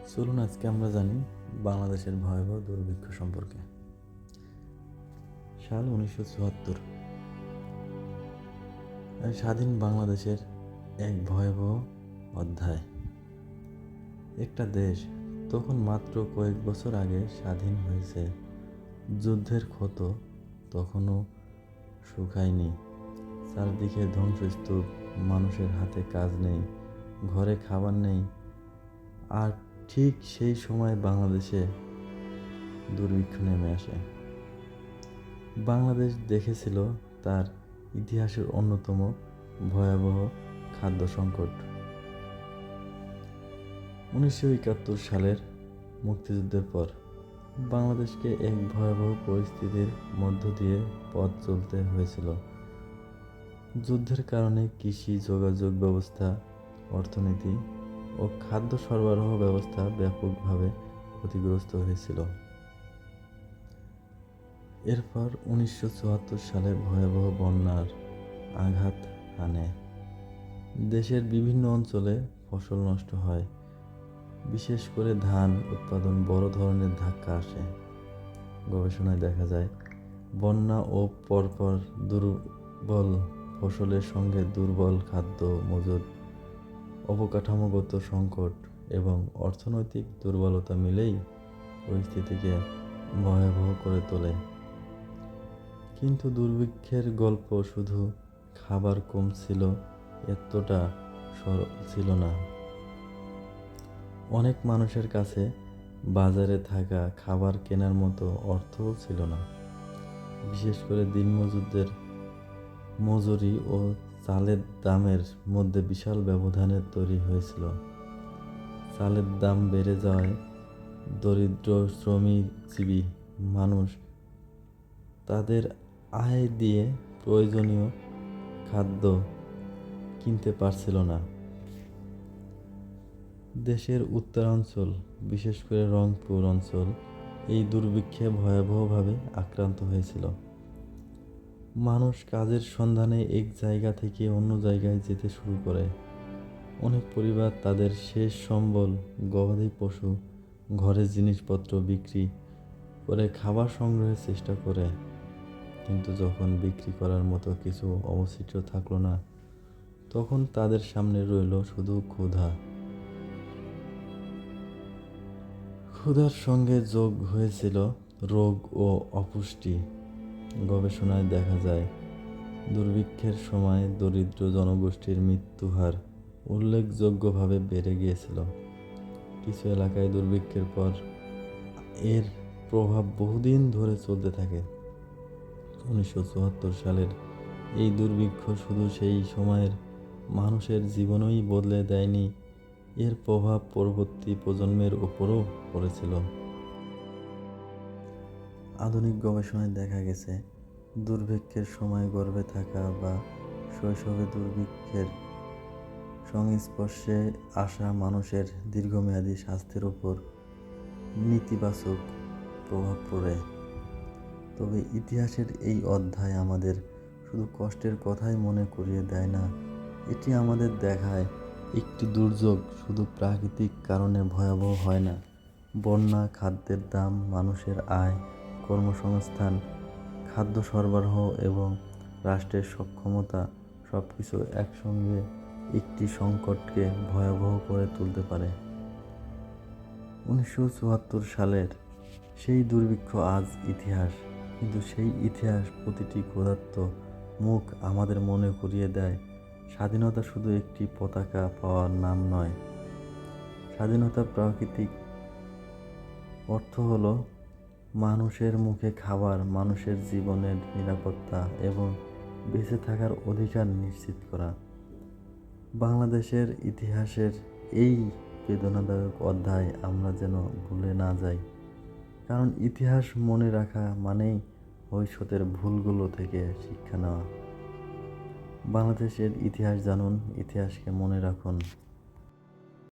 চলুন আজকে আমরা জানি বাংলাদেশের ভয়াবহ দুর্ভিক্ষ সম্পর্কে। সাল 1974। স্বাধীন বাংলাদেশের এক ভয়াবহ অধ্যায়। একটা দেশ তখন মাত্র কয়েক বছর আগে স্বাধীন হয়েছে। যুদ্ধের ক্ষত তখনও শুকায়নি। চারদিকে ধ্বংসস্তূপ, মানুষের হাতে কাজ নেই, ঘরে খাবার নেই। আর ঠিক সেই সময় বাংলাদেশে দুর্ভিক্ষ নেমে আসে। বাংলাদেশ দেখেছিল তার ইতিহাসের অন্যতম ভয়াবহ খাদ্য সংকট। 1971 সালের মুক্তিযুদ্ধের পর বাংলাদেশকে এক ভয়াবহ পরিস্থিতির মধ্য দিয়ে পথ চলতে হয়েছিল। যুদ্ধের কারণে কৃষি, যোগাযোগ ব্যবস্থা, অর্থনীতি ও খাদ্য সরবরাহ ব্যবস্থা ব্যাপকভাবে ক্ষতিগ্রস্ত হয়েছিল। এরপর 1974 সালে ভয়াবহ বন্যার আঘাত হানে। দেশের বিভিন্ন অঞ্চলে ফসল নষ্ট হয়, বিশেষ করে ধান উৎপাদন বড় ধরনের ধাক্কা আসে। গবেষণায় দেখা যায়, বন্যা ও পরপর দুর্বল ফসলের সঙ্গে দুর্বল খাদ্য মজুদ, অবকাঠামোগত সংকট এবং অর্থনৈতিক দুর্বলতা মিলেই পরিস্থিতিকে ভয়াবহ করে তোলে। কিন্তু দুর্ভিক্ষের গল্প শুধু খাবার কম ছিল এতটা সরল ছিল না। অনেক মানুষের কাছে বাজারে থাকা খাবার কেনার মতো অর্থও ছিল না। বিশেষ করে দিনমজুরদের মজুরি ও চালের দামের মধ্যে বিশাল ব্যবধানের তৈরি হয়েছিল। চালের দাম বেড়ে যাওয়ায় দরিদ্র শ্রমজীবী মানুষ তাদের আয় দিয়ে প্রয়োজনীয় খাদ্য কিনতে পারছিল না। দেশের উত্তরাঞ্চল, বিশেষ করে রংপুর অঞ্চল, এই দুর্ভিক্ষে ভয়াবহভাবে আক্রান্ত হয়েছিল। মানুষ কাজের সন্ধানে এক জায়গা থেকে অন্য জায়গায় যেতে শুরু করে। অনেক পরিবার তাদের শেষ সম্বল, গবাদি পশু, ঘরের জিনিসপত্র বিক্রি করে খাবার সংগ্রহের চেষ্টা করে। কিন্তু যখন বিক্রি করার মতো কিছু অবশিষ্ট থাকলো না, তখন তাদের সামনে রইল শুধু ক্ষুধা। ক্ষুধার সঙ্গে যোগ হয়েছিল রোগ ও অপুষ্টি। গবেষণায় দেখা যায়, দুর্ভিক্ষের সময় দরিদ্র জনগোষ্ঠীর মৃত্যুর হার উল্লেখযোগ্যভাবে বেড়ে গিয়েছিল। কিছু এলাকায় দুর্ভিক্ষের পর এর প্রভাব বহুদিন ধরে চলতে থাকে। 1974 সালের এই দুর্ভিক্ষ শুধু সেই সময়ের মানুষের জীবনই বদলে দেয়নি, এর প্রভাব পরবর্তী প্রজন্মের উপরও পড়েছিল। আধুনিক গবেষণায় দেখা গেছে, দুর্ভিক্ষের সময় গর্ভে থাকা বা শৈশবে দুর্ভিক্ষের সংস্পর্শে আসা মানুষের দীর্ঘমেয়াদী স্বাস্থ্যের উপর নেতিবাচক প্রভাব পড়ে। তবে ইতিহাসের এই অধ্যায় আমাদের শুধু কষ্টের কথাই মনে করিয়ে দেয় না, এটি আমাদের দেখায় একটি দুর্যোগ শুধু প্রাকৃতিক কারণে ভয়াবহ হয় না। বন্যা, খাদ্যের দাম, মানুষের আয়, কর্মসংস্থান, খাদ্য সরবরাহ এবং রাষ্ট্রের সক্ষমতা সবকিছু একসঙ্গে একটি সংকটকে ভয়াবহ করে তুলতে পারে। 1974 সালের সেই দুর্ভিক্ষ আজ ইতিহাস, কিন্তু সেই ইতিহাস প্রতিটি ক্ষুধার্ত মুখ আমাদের মনে করিয়ে দেয়, স্বাধীনতা শুধু একটি পতাকা পাওয়ার নাম নয়। স্বাধীনতার প্রাকৃতিক অর্থ হলো মানুষের মুখে খাবার, মানুষের জীবনের নিরাপত্তা এবং বেঁচে থাকার অধিকার নিশ্চিত করা। বাংলাদেশের ইতিহাসের এই বেদনাদায়ক অধ্যায় আমরা যেন ভুলে না যাই, কারণ ইতিহাস মনে রাখা মানেই ভবিষ্যতের ভুলগুলো থেকে শিক্ষা নেওয়া। বাংলাদেশের ইতিহাস জানুন, ইতিহাসকে মনে রাখুন।